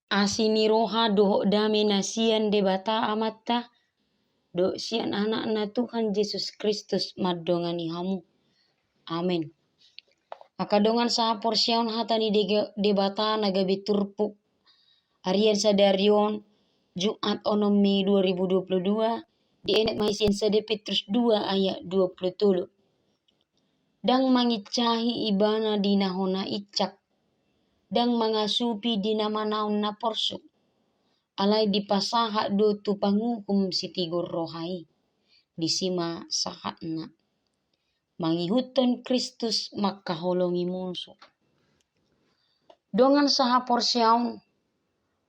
Asini roha doho dame nasian debata amatta. Do sian anak-anak Tuhan Yesus Kristus madongani hamu. Amin. Akadongan saha porsiaun hatani debata nagabe turpuk. Harian sadarion Jumat 6 Mei 2022 di enek maisian sade Petrus 2 ayat 20. Dang mangicahi ibana dina hona icak. Dang mangasupi dina manaun na porsuk. Alai dipasaha do tu pangukum sitigor rohai. Disima sahatna. Mangihuton Kristus makaholongi musuh. Dongan saha porsiaun.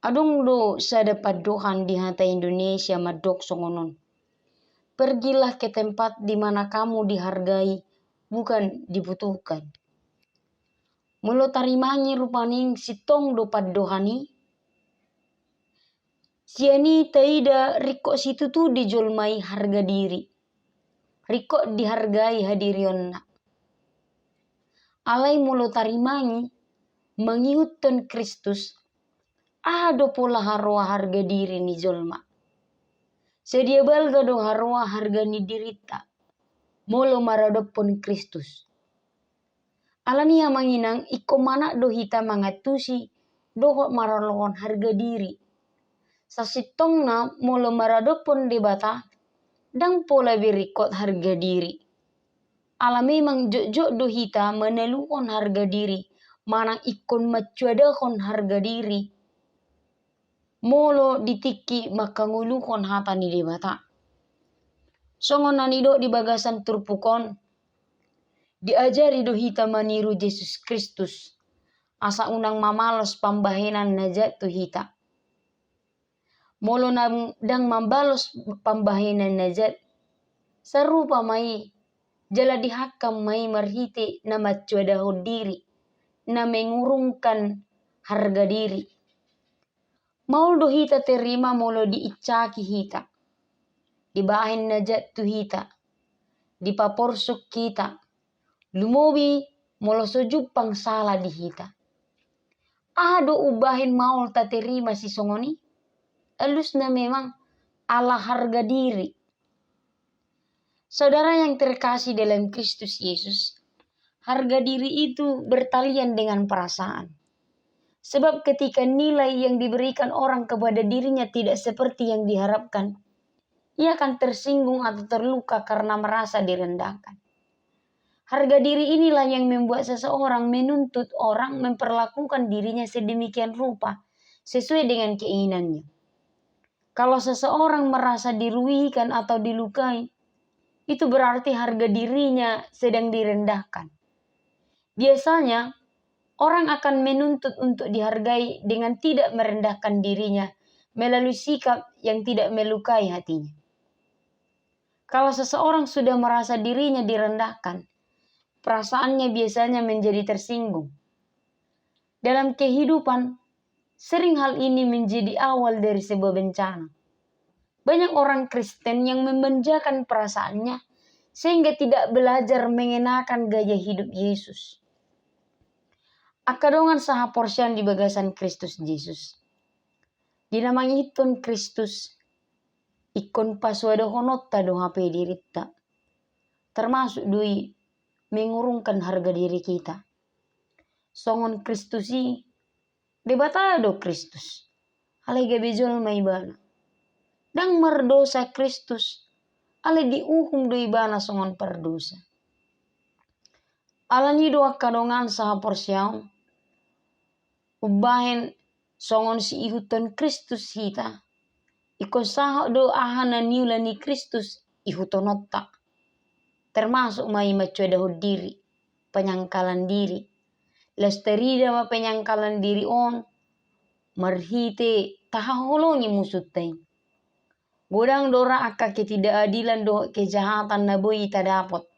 Adong do sadapat dohan di hata Indonesia madok songonon. Pergilah ke tempat di mana kamu dihargai, bukan dibutuhkan. Mulo tarimangi rupaning sitong dopat dohani. Siani taida riko situ tu dijolmai harga diri. Riko dihargai hadirionna. Alai mulo tarimangi mengihutkan Kristus. Ado pola haroa harga diri ni jolma. Sedia balga do haroa harga ni dirita. Molo maradopon Kristus. Alania manginang iko mana do hita mangatusi doho maralon harga diri. Sasitongna molo maradopon debata dang pola berikot harga diri. Ala memang jok-jok do hita meneluhon harga diri. Manang ikon macuadahon harga diri. Molo ditiki makanguluhon hata ni debata. Songon nanido di bagasan turpukon. Diajari do hita maniru Yesus Kristus. Asa unang mamalos pambahenan najat tu hita. Molo dang mambalos pambahenan najat. Sarupa mai. Jala dihakam mai marhiti na macuadahon diri. Na mengurungkan harga diri. Maul do hita terima molo diicaki hita. Dibahin najat tu hita. Dipaporsuk kita. Lumobi molo sojupang salah di hita. Ado ubahin maul tak terima si songoni. Elusna memang ala harga diri. Saudara yang terkasih dalam Kristus Yesus. Harga diri itu bertalian dengan perasaan. Sebab ketika nilai yang diberikan orang kepada dirinya tidak seperti yang diharapkan. Ia akan tersinggung atau terluka karena merasa direndahkan. Harga diri inilah yang membuat seseorang menuntut orang memperlakukan dirinya sedemikian rupa. Sesuai dengan keinginannya. Kalau seseorang merasa dirugikan atau dilukai, itu berarti harga dirinya sedang direndahkan. Biasanya, orang akan menuntut untuk dihargai dengan tidak merendahkan dirinya melalui sikap yang tidak melukai hatinya. Kalau seseorang sudah merasa dirinya direndahkan, perasaannya biasanya menjadi tersinggung. Dalam kehidupan, sering hal ini menjadi awal dari sebuah bencana. Banyak orang Kristen yang memanjakan perasaannya sehingga tidak belajar mengenakan gaya hidup Yesus. Akadongan saha porsian di bagasan Kristus Yesus. Dinamai itun Kristus. Ikon paswado honotta do hape dirita. Termasuk dui mengurungkan harga diri kita. Songon Kristusi. Debata do Kristus. Alai gabejol maibana. Dang merdosa Kristus. Alai diuhum do ibana songon perdosa. Alani do akadongan saha porsiaun. Ubahen songon si ihuton Kristus hita. Iko saha do ahana niulani Kristus ihutonotta. Termasuk mai macuadahod diri. Penyangkalan diri. Lesterida ma penyangkalan diri on. Marhite tahaholongi musutai. Godang dora akka ketidakadilan do kejahatan na boy tadapot.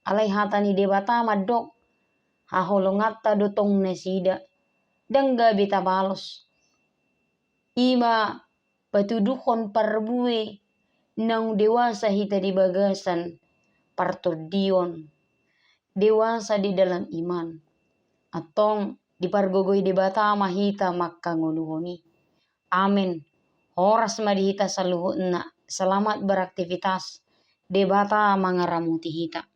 Alai hatani debata madok. Haholongatta do tong nesida. Dangga beta balos. Ima patuduhon parbue. Nang dewasa hita di bagasan. Partordion. Dewasa di dalam iman. Atong Dipargogoi debata mahita makka ngonuhoni. Amin. Horas madihita saluhutna. Selamat beraktivitas. Debata mangaramuti hita.